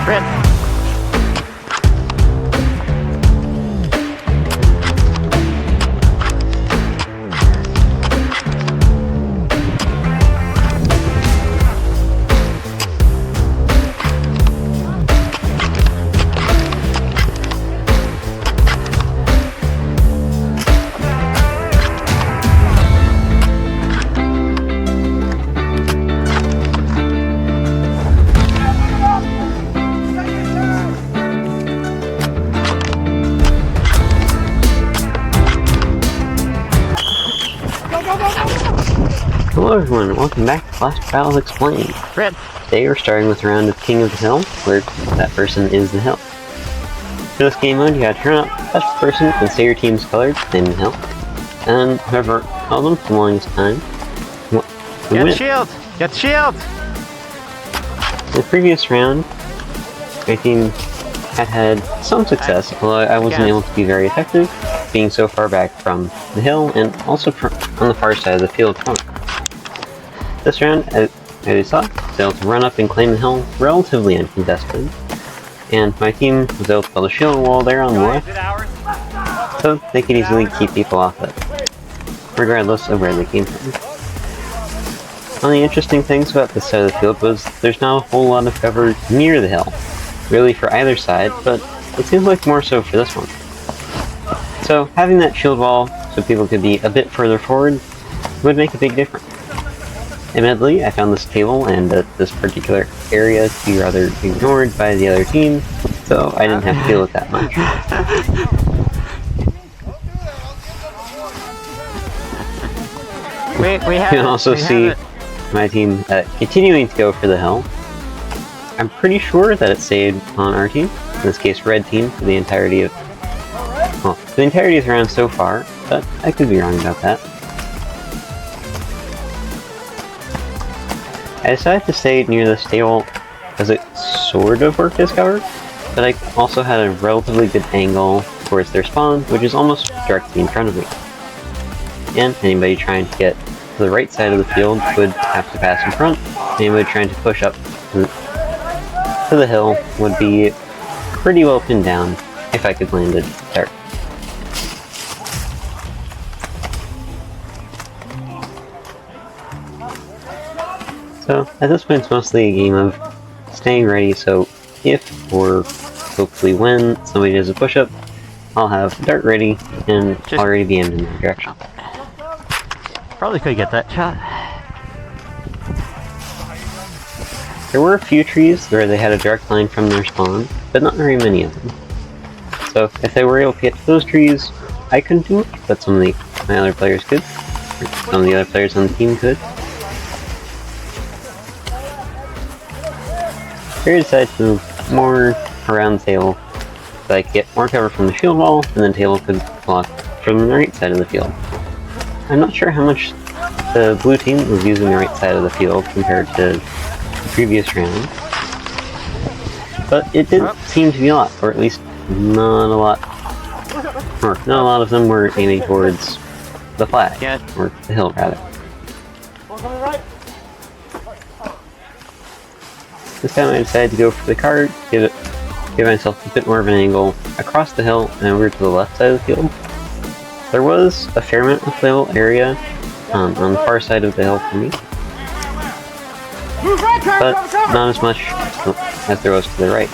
Red. Hello everyone, and welcome back to Last Battle Explained. Red. Today we're starting with a round of King of the Hill, where that person is the hill. For this game mode, you gotta turn up, touch the person, and say your team's colors, name the hill. And whoever held them for the longest time, Get win. shield! Get shield! In the previous round, my team had some success, although I wasn't able to be very effective, being so far back from the hill, and also on the far side of the field from it. This round, as you saw, I was able to run up and claim the hill relatively uncontested, and my team was able to build a shield wall there on the left, so they could easily keep people off it, regardless of where they came from. One of the interesting things about this side of the field was there's not a whole lot of cover near the hill, really for either side, but it seems like more so for this one. So having that shield wall so people could be a bit further forward would make a big difference. Admittedly, I found this table and this particular area to be rather ignored by the other team, so I didn't have to deal with that much. We have You can also see my team continuing to go for the hill. I'm pretty sure that it stayed on our team, in this case red team, for the entirety of the round so far, but I could be wrong about that. I decided to stay near this table because it sort of worked as cover, but I also had a relatively good angle towards their spawn, which is almost directly in front of me. And anybody trying to get to the right side of the field would have to pass in front. Anybody trying to push up to the hill would be pretty well pinned down if I could land it there. So, at this point it's mostly a game of staying ready, so if, or hopefully when, somebody does a push-up, I'll have dart ready and already be aimed in that direction. probably could get that shot. There were a few trees where they had a direct line from their spawn, but not very many of them. So if they were able to get to those trees, I couldn't do it, but some of my other players could. Or some of the other players on the team could. I decided to move more around the table so I could get more cover from the shield wall, and then the table could block from the right side of the field. I'm not sure how much the blue team was using the right side of the field compared to the previous round, but it didn't seem to be a lot, or at least not a lot of them were aiming towards the flag, or the hill rather. This time I decided to go for the cart, give myself a bit more of an angle across the hill and over to the left side of the field. There was a fair amount of playable area on the far side of the hill for me, but not as much as there was to the right.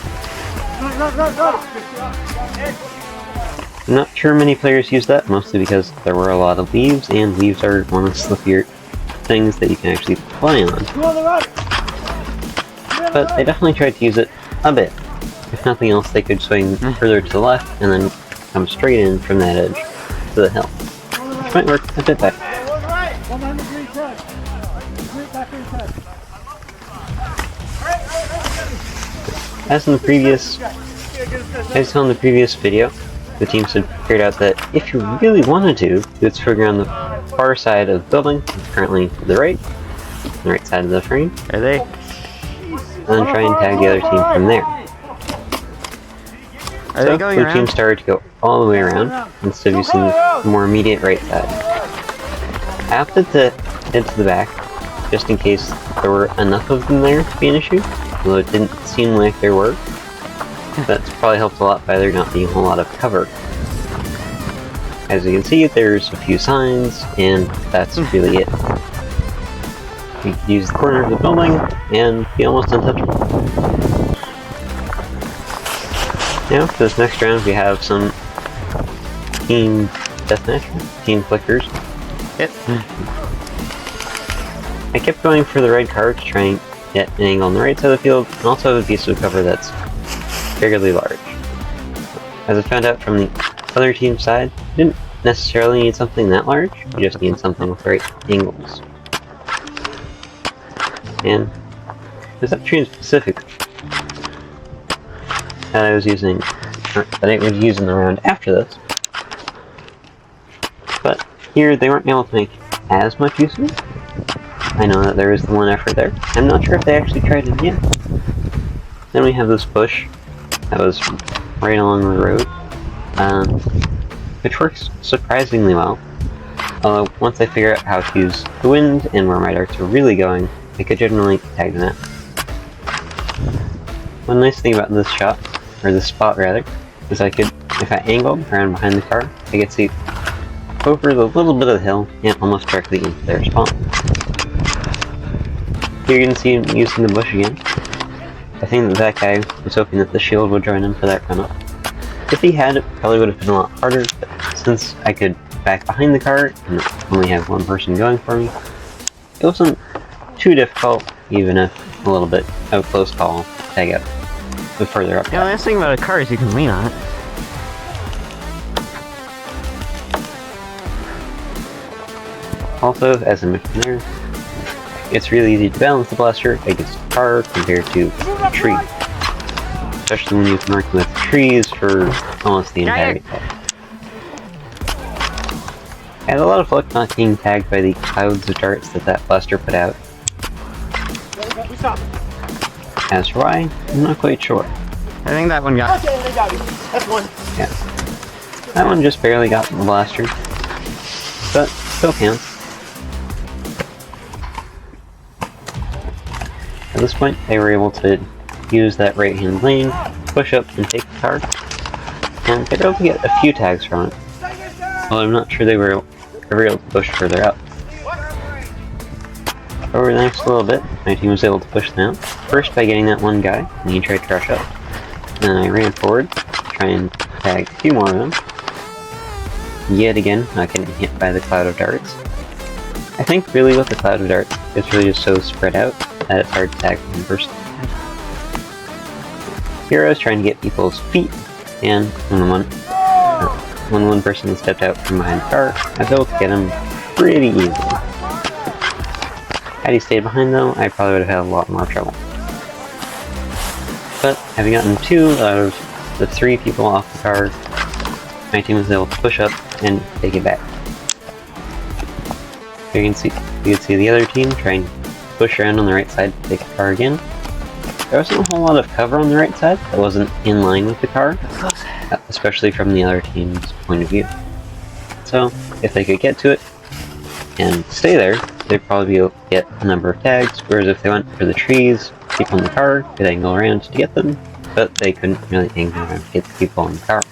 I'm not sure many players use that, mostly because there were a lot of leaves, and leaves are one of the slippier things that you can actually play on. But they definitely tried to use it a bit. If nothing else, they could swing further to the left and then come straight in from that edge to the hill, which might work a bit better. As in the previous video, the teams had figured out that if you really wanted to, you would swing around the far side of the building, currently to the right side of the frame. Are they? And then try and tag the other team from there. Are they going the around? team started to go all the way around instead of using the more immediate right side. I opted to head to the back, just in case there were enough of them there to be an issue, although it didn't seem like there were. That's probably helped a lot by there not being a whole lot of cover. As you can see, there's a few signs, and that's really it. You can use the corner of the building, and be almost untouchable. Now, for this next round, we have some team deathmatch, team flickers. Yep. I kept going for the red card to try and get an angle on the right side of the field, and also have a piece of cover that's fairly large. As I found out from the other team's side, you didn't necessarily need something that large, you just need something with the right angles. And there's that tree specific that I was using, or that I was using the round after this. But here they weren't able to make as much use of it. I know that there is the one effort there. I'm not sure if they actually tried it again. Then we have this bush that was right along the road, which works surprisingly well. Although once I figure out how to use the wind and where my darts are really going, I could generally tag them out. One nice thing about this shot, or this spot rather, is I could, if I angled around behind the car, I could see over the little bit of the hill and almost directly into their spawn. Here you can see him using the bush again. I think that guy was hoping that the shield would join him for that run up. If he had, it probably would have been a lot harder, but since I could back behind the car and only have one person going for me, it wasn't too difficult, even if a little bit of a close call to tag out the further up. Yeah, the nice thing about a car is you can lean on it. Also, as I mentioned there, it's really easy to balance the blaster against the car compared to a tree. Especially when you've been working with trees for almost the entirety of it. I had a lot of luck not being tagged by the clouds of darts that blaster put out. As for why, I'm not quite sure. I think that one got... Okay, they got me. That's one. Yeah. That one just barely got the blaster. But still counts. At this point, they were able to use that right-hand lane, push up and take the car, and they were able to get a few tags from it. Well, I'm not sure they were ever able to push further up. Over the next little bit, my team was able to push them out. First by getting that one guy, and he tried to rush up. Then I ran forward, to try and tag a few more of them. Yet again, not getting hit by the cloud of darts. I think really with the cloud of darts, it's really just so spread out that it's hard to tag one person. Here I was trying to get people's feet, and when one person stepped out from behind the car, I was able to get him pretty easily. Had he stayed behind though, I probably would have had a lot more trouble. But having gotten 2 out of the 3 people off the car, my team was able to push up and take it back. You can see the other team trying to push around on the right side to take the car again. There wasn't a whole lot of cover on the right side that wasn't in line with the car, especially from the other team's point of view. So, if they could get to it and stay there, they'd probably be able to get a number of tags, whereas if they went for the trees, people in the car could angle around to get them, but they couldn't really angle around to get the people in the car.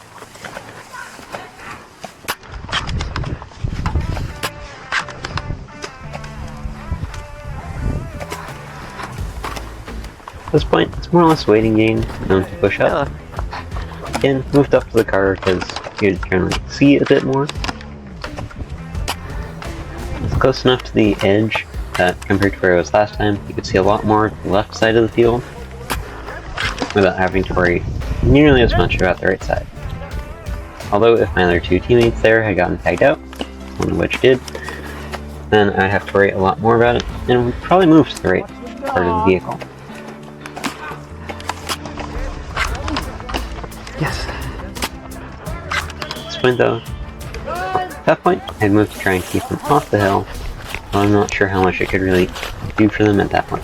At this point, it's more or less a waiting game for them to push up. Again, moved up to the car because you could generally see it a bit more. It's close enough to the edge that compared to where I was last time, you could see a lot more to the left side of the field without having to worry nearly as much about the right side. Although if my other 2 teammates there had gotten tagged out, one of which did, then I'd have to worry a lot more about it, and it would probably move to the right part of the vehicle. Yes. At this point though, at that point, I'd moved to try and keep them off the hill, though I'm not sure how much it could really do for them at that point.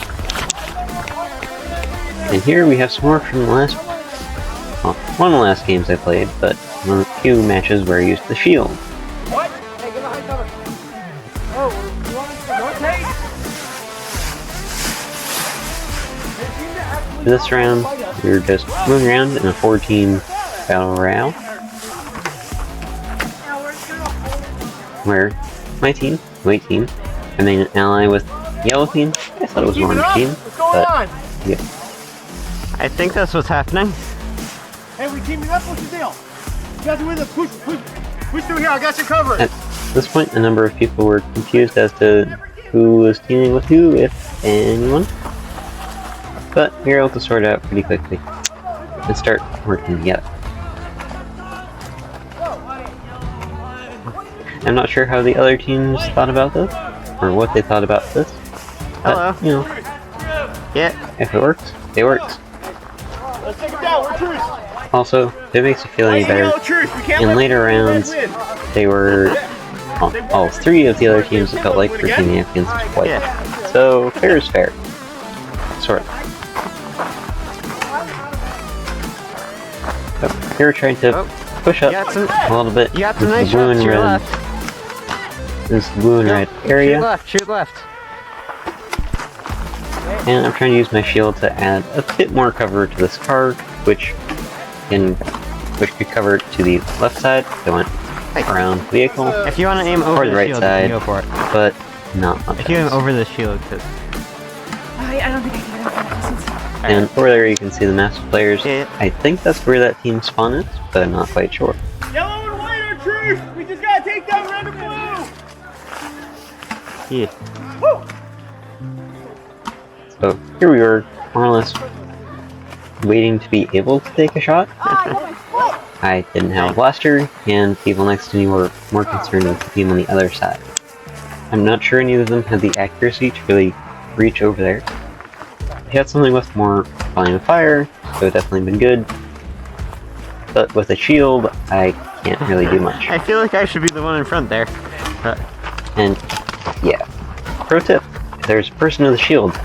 And here we have some more from the last, well, one of the last games I played, but one of the few matches where I used the shield. What? Hey, get behind cover. Oh, you want to rotate? For this round, we were just moving around in a 4-team battle royale, where my team, white team, I made an ally with yellow team. I thought it was orange team, but yeah. I think that's what's happening. Hey, we teaming up. What's the deal? You guys are with us. Push through here. I got you covered. At this point, a number of people were confused as to who was teaming with who, if anyone. But we were able to sort it out pretty quickly and start working together. I'm not sure how the other teams thought about this, or what they thought about this. But, Hello. you know, Yeah. if it works, it works. Let's take it down. We're truce. Also, if it makes you feel any better, in later rounds, they were all 3 of the other teams that felt like were teaming up against white. Yeah. So fair is fair, sort of. So here we're trying to push up a little bit. You got some into nice the blue shots and to your red. left. This blue and red area. Shoot left, shoot left. And I'm trying to use my shield to add a bit more cover to this car, which could cover it to the left side. So I went around the vehicle, If you want to aim over or the the right shield, side, you can go for it. but not much If you aim else. over the shield, cause... I don't think I can have And over there you can see the massive players. Yeah. I think that's where that team spawn is, but I'm not quite sure. Yellow and white are truce. We just gotta take down red and blue. Yeah. Woo! So here we were, more or less waiting to be able to take a shot. I didn't have a blaster, and people next to me were more concerned with the team on the other side. I'm not sure any of them had the accuracy to really reach over there. If you had something with more volume of fire, it would definitely been good. But with a shield, I can't really do much. I feel like I should be the one in front there. But And yeah, pro tip, if there's a person with a shield,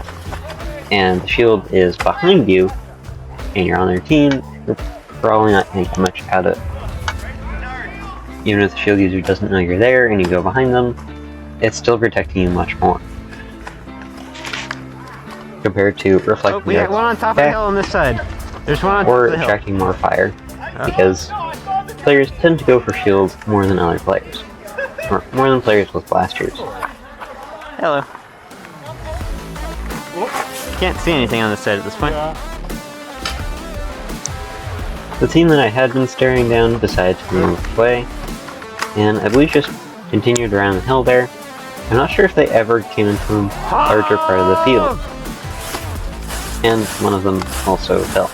and the shield is behind you, and you're on their team, you're probably not going to get much out of it. Even if the shield user doesn't know you're there and you go behind them, it's still protecting you much more. Compared to reflecting we got one on top of the hill on this side. There's one on top or of the hill. attracting more fire, because players tend to go for shields more than other players. Or more than players with blasters. Hello. Can't see anything on this side at this point. The team that I had been staring down decided to move away, and I believe just continued around the hill there. I'm not sure if they ever came into a larger part of the field. And one of them also fell.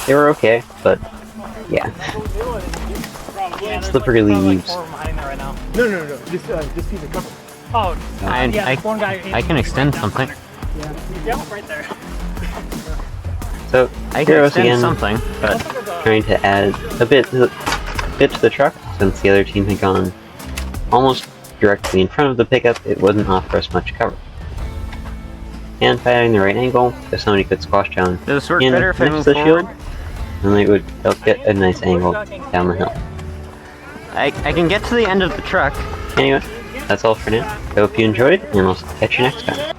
They were okay, but yeah. Slippery leaves. No. Just keep it covered. Oh, one guy. I can extend something. Yeah, right there. So I here can I was extend again, something, but trying to add a bit to the truck, since the other team had gone almost directly in front of the pickup. It wouldn't offer us much cover. And by adding the right angle, if somebody could squash down does this work in better if I next move to the shield, forward? then they'll get a nice angle down the hill. I can get to the end of the truck. Anyway, that's all for now. I hope you enjoyed, and I'll catch you next time.